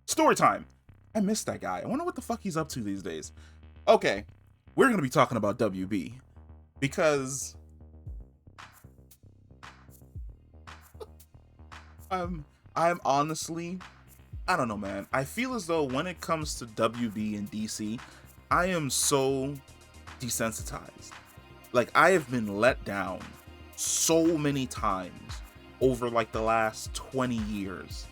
Story time. I miss that guy. I wonder what the fuck he's up to these days. Okay, we're gonna be talking about WB because I'm honestly, I don't know, man. I feel as though when it comes to WB and DC, I am so desensitized. Like, I have been let down so many times over like the last 20 years.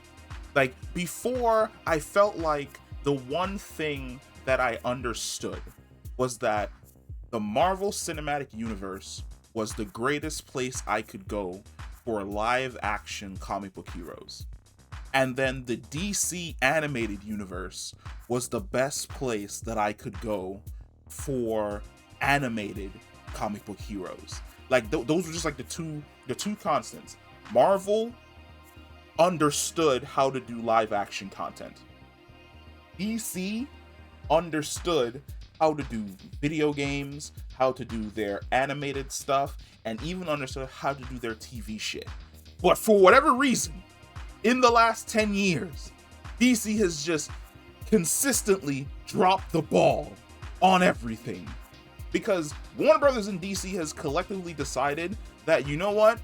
Like, before, I felt like the one thing that I understood was that the Marvel Cinematic Universe was the greatest place I could go for live action comic book heroes. And then the DC animated universe was the best place that I could go for animated comic book heroes. Like those were just like the two constants. Marvel understood how to do live action content. DC understood how to do video games, how to do their animated stuff, and even understood how to do their TV shit. But for whatever reason, in the last 10 years, DC has just consistently dropped the ball on everything. Because Warner Brothers and DC has collectively decided that, you know what?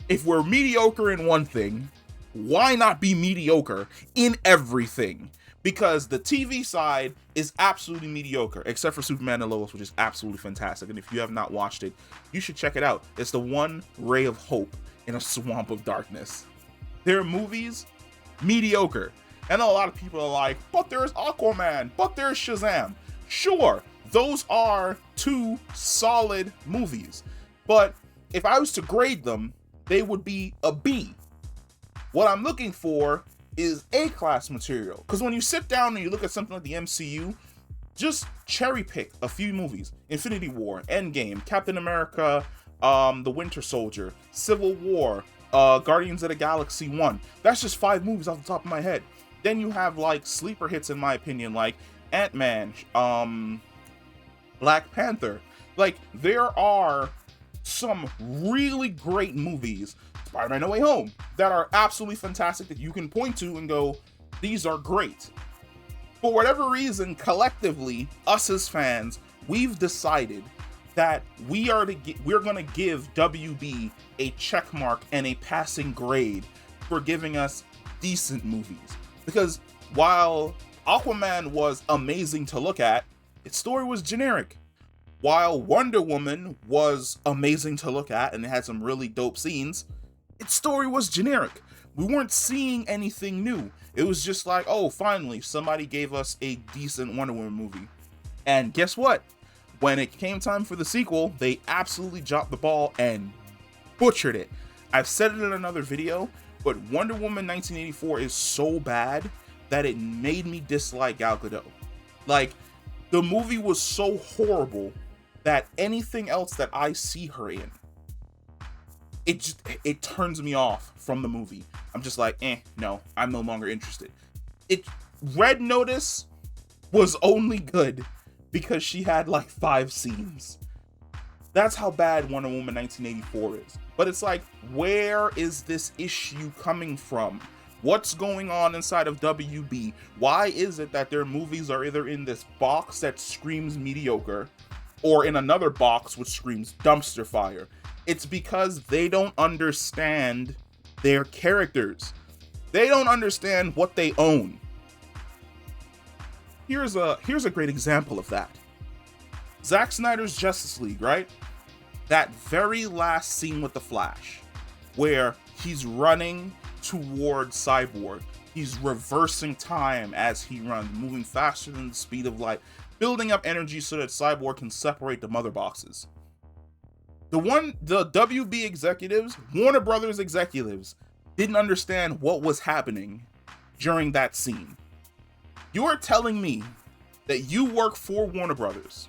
If we're mediocre in one thing, why not be mediocre in everything? Because the TV side is absolutely mediocre, except for Superman and Lois, which is absolutely fantastic. And if you have not watched it, you should check it out. It's the one ray of hope in a swamp of darkness. Their movies, mediocre. And a lot of people are like, but there's Aquaman, but there's Shazam. Sure, those are two solid movies. But if I was to grade them, they would be a B. What I'm looking for is A-class material. Because when you sit down and you look at something like the MCU, just cherry pick a few movies. Infinity War, Endgame, Captain America, The Winter Soldier, Civil War, Guardians of the Galaxy 1. That's just 5 movies off the top of my head. Then you have like sleeper hits in my opinion, like Ant-Man, Black Panther. Like, there are some really great movies, Spider-Man No Way Home, that are absolutely fantastic that you can point to and go, these are great. For whatever reason, collectively, us as fans, we've decided that we're going to give WB a check mark and a passing grade for giving us decent movies. Because while Aquaman was amazing to look at, its story was generic. While Wonder Woman was amazing to look at and it had some really dope scenes, its story was generic. We weren't seeing anything new. It was just like, oh, finally, somebody gave us a decent Wonder Woman movie. And guess what? When it came time for the sequel, they absolutely dropped the ball and butchered it. I've said it in another video, but Wonder Woman 1984 is so bad that it made me dislike Gal Gadot. Like, the movie was so horrible that anything else that I see her in, it turns me off from the movie. I'm just like, no, I'm no longer interested. Red Notice was only good because she had like 5 scenes. That's how bad Wonder Woman 1984 is. But it's like, where is this issue coming from? What's going on inside of WB? Why is it that their movies are either in this box that screams mediocre or in another box which screams dumpster fire? It's because they don't understand their characters. They don't understand what they own. Here's a great example of that. Zack Snyder's Justice League, right? That very last scene with the Flash, where he's running towards Cyborg. He's reversing time as he runs, moving faster than the speed of light, building up energy so that Cyborg can separate the mother boxes. The WB executives, Warner Brothers executives, didn't understand what was happening during that scene. You are telling me that you work for Warner Brothers.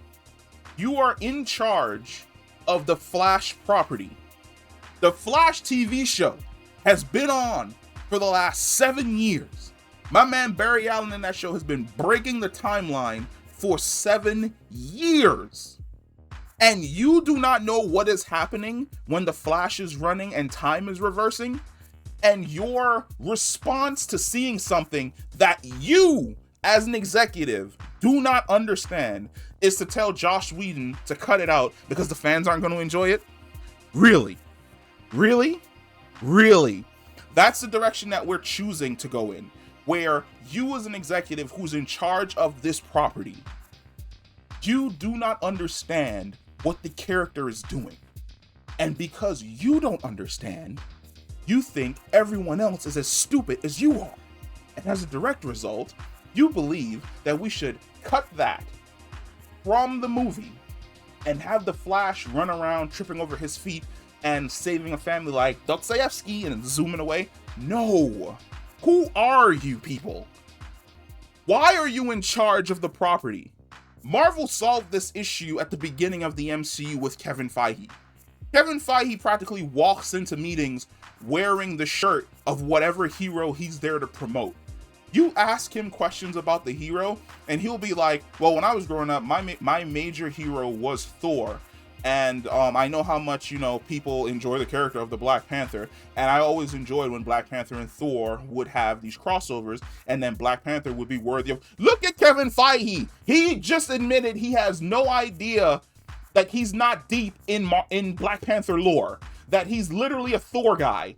You are in charge of the Flash property. The Flash TV show has been on for the last 7 years. My man Barry Allen in that show has been breaking the timeline for 7 years. And you do not know what is happening when the Flash is running and time is reversing? And your response to seeing something that you, as an executive, do not understand is to tell Joss Whedon to cut it out because the fans aren't going to enjoy it? Really? Really? Really? That's the direction that we're choosing to go in, where you as an executive who's in charge of this property, you do not understand what the character is doing. And because you don't understand, you think everyone else is as stupid as you are. And as a direct result, you believe that we should cut that from the movie and have the Flash run around tripping over his feet and saving a family like Dostoevsky and zooming away. No. Who are you people? Why are you in charge of the property? Marvel solved this issue at the beginning of the MCU with Kevin Feige. Kevin Feige practically walks into meetings wearing the shirt of whatever hero he's there to promote. You ask him questions about the hero, and he'll be like, well, when I was growing up, my major hero was Thor. And I know how much, people enjoy the character of the Black Panther. And I always enjoyed when Black Panther and Thor would have these crossovers. And then Black Panther would be worthy of, look at Kevin Feige. He just admitted he has no idea that he's not deep in Black Panther lore. That he's literally a Thor guy.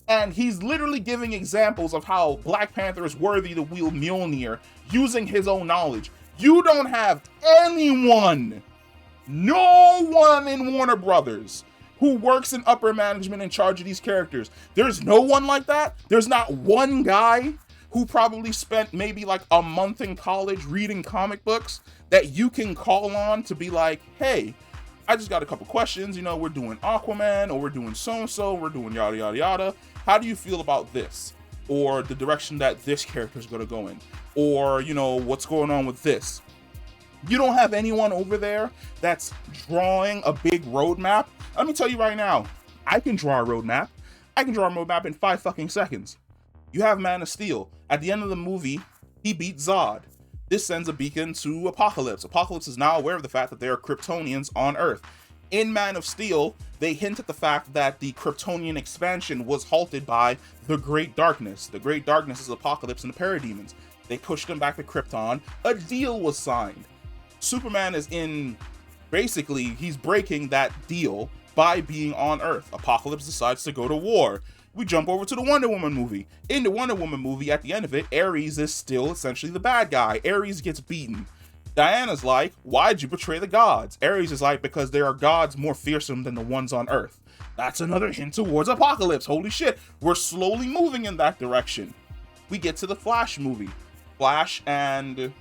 And he's literally giving examples of how Black Panther is worthy to wield Mjolnir using his own knowledge. You don't have anyone, no one in Warner Brothers who works in upper management in charge of these characters. There's no one like that. There's not one guy who probably spent maybe like a month in college reading comic books that you can call on to be like, hey, I just got a couple questions. We're doing Aquaman, or we're doing so-and-so, we're doing yada, yada, yada. How do you feel about this? Or the direction that this character is going to go in? Or, what's going on with this? You don't have anyone over there that's drawing a big roadmap. Let me tell you right now, I can draw a roadmap. I can draw a roadmap in 5 fucking seconds. You have Man of Steel. At the end of the movie, he beats Zod. This sends a beacon to Apocalypse. Apocalypse is now aware of the fact that there are Kryptonians on Earth. In Man of Steel, they hint at the fact that the Kryptonian expansion was halted by the Great Darkness. The Great Darkness is Apocalypse and the Parademons. They pushed them back to Krypton. A deal was signed. Superman is he's breaking that deal by being on Earth. Apocalypse decides to go to war. We jump over to the Wonder Woman movie. In the Wonder Woman movie, at the end of it, Ares is still essentially the bad guy. Ares gets beaten. Diana's like, why'd you betray the gods? Ares is like, because there are gods more fearsome than the ones on Earth. That's another hint towards Apocalypse. Holy shit, we're slowly moving in that direction. We get to the Flash movie. Flash and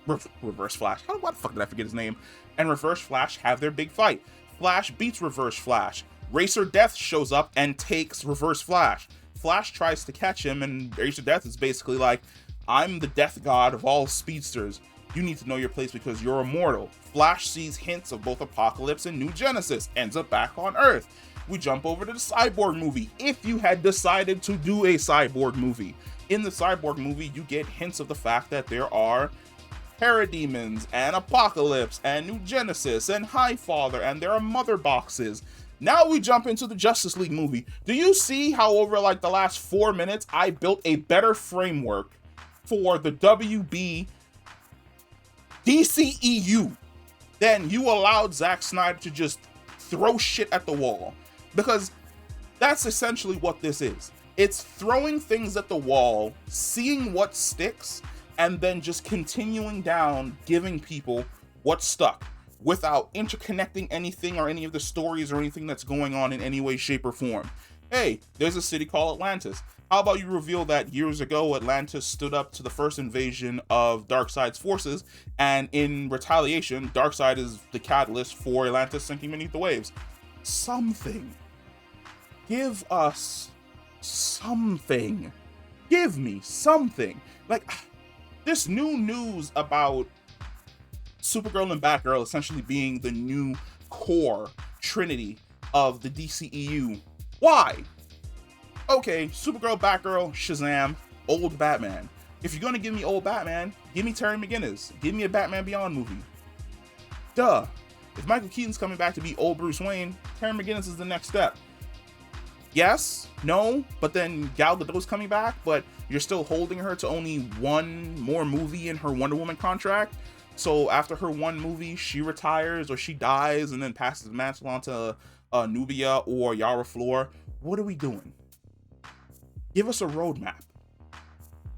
Reverse Flash. Why the fuck did I forget his name? And Reverse Flash have their big fight. Flash beats Reverse Flash. Racer Death shows up and takes Reverse Flash. Flash tries to catch him, and Racer Death is basically like, I'm the death god of all speedsters. You need to know your place because you're immortal. Flash sees hints of both Apocalypse and New Genesis, ends up back on Earth. We jump over to the Cyborg movie. If you had decided to do a Cyborg movie, in the Cyborg movie, you get hints of the fact that there are Parademons and Apocalypse and New Genesis and Highfather, and there are mother boxes. Now we jump into the Justice League movie. Do you see how over like the last 4 minutes, I built a better framework for the WB DCEU than you allowed Zack Snyder to just throw shit at the wall? Because that's essentially what this is. It's throwing things at the wall, seeing what sticks, and then just continuing down, giving people what stuck without interconnecting anything or any of the stories or anything that's going on in any way, shape, or form. Hey, there's a city called Atlantis. How about you reveal that years ago, Atlantis stood up to the first invasion of Darkseid's forces, and in retaliation, Darkseid is the catalyst for Atlantis sinking beneath the waves? Something. Give us something. Give me something. Like, this new news about Supergirl and Batgirl essentially being the new core trinity of the DCEU. Why? Okay, Supergirl, Batgirl, Shazam, old Batman. If you're gonna give me old Batman, give me Terry McGinnis. Give me a Batman Beyond movie. Duh. If Michael Keaton's coming back to be old Bruce Wayne, Terry McGinnis is the next step. Yes, no, but then Gal Gadot's coming back, but you're still holding her to only one more movie in her Wonder Woman contract. So after her one movie, she retires or she dies and then passes the mantle on to Nubia or Yara Flor. What are we doing? Give us a roadmap.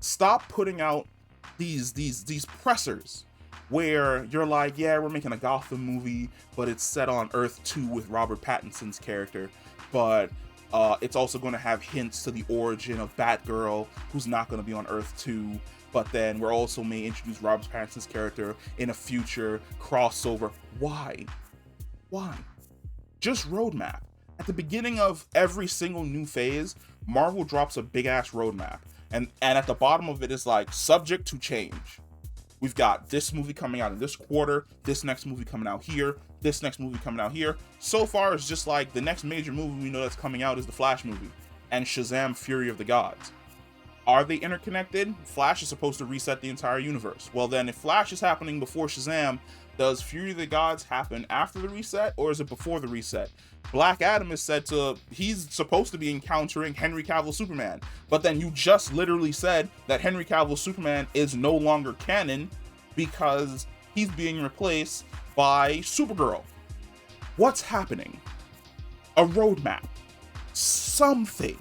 Stop putting out these pressers where you're like, yeah, we're making a Gotham movie, but it's set on Earth 2 with Robert Pattinson's character, but it's also going to have hints to the origin of Batgirl, who's not going to be on Earth 2, but then we're also may introduce Robert Pattinson's character in a future crossover. Why? Just roadmap. At the beginning of every single new phase, Marvel drops a big ass roadmap, and at the bottom of it is like, subject to change. We've got this movie coming out in this quarter, this next movie coming out here, this next movie coming out here. So far, it's just like the next major movie we know that's coming out is the Flash movie and Shazam! Fury of the Gods. Are they interconnected? Flash is supposed to reset the entire universe. Well then, if Flash is happening before Shazam, does Fury of the Gods happen after the reset, or is it before the reset? Black Adam is said to, he's supposed to be encountering Henry Cavill Superman, but then you just literally said that Henry Cavill Superman is no longer canon because he's being replaced by Supergirl. What's happening? A roadmap. Something.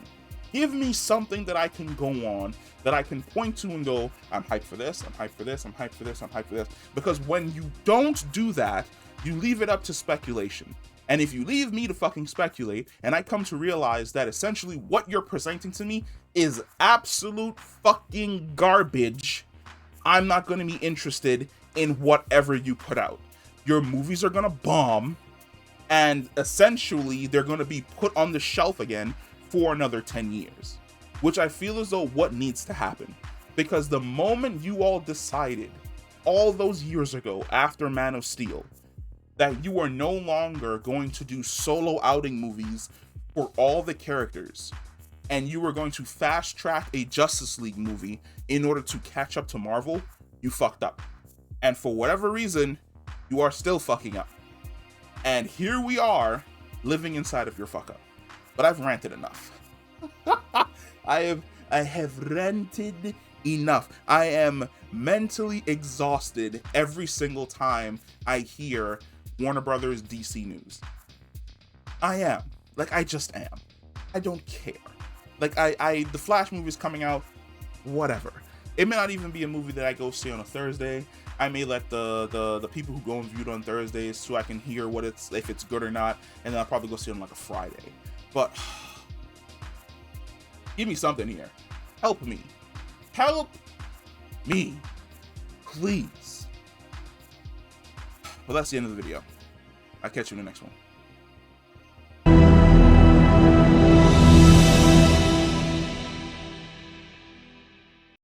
Give me something that I can go on, that I can point to and go, I'm hyped for this, I'm hyped for this, I'm hyped for this, I'm hyped for this. Because when you don't do that, you leave it up to speculation. And if you leave me to fucking speculate, and I come to realize that essentially what you're presenting to me is absolute fucking garbage, I'm not going to be interested in whatever you put out. Your movies are going to bomb, and essentially they're going to be put on the shelf again for another 10 years, which I feel as though what needs to happen. Because the moment you all decided all those years ago after Man of Steel that you are no longer going to do solo outing movies for all the characters, and you were going to fast track a Justice League movie in order to catch up to Marvel, you fucked up. And for whatever reason, you are still fucking up. And here we are living inside of your fuck up. But I've ranted enough. I have ranted enough. I am mentally exhausted every single time I hear Warner Brothers DC news. I am. Like, I just am. I don't care. Like, the Flash movie is coming out, whatever. It may not even be a movie that I go see on a Thursday. I may let the people who go and view it on Thursdays so I can hear what if it's good or not, and then I'll probably go see it on like a Friday. But give me something here. Help me. Help me. Please. Well, that's the end of the video. I'll catch you in the next one.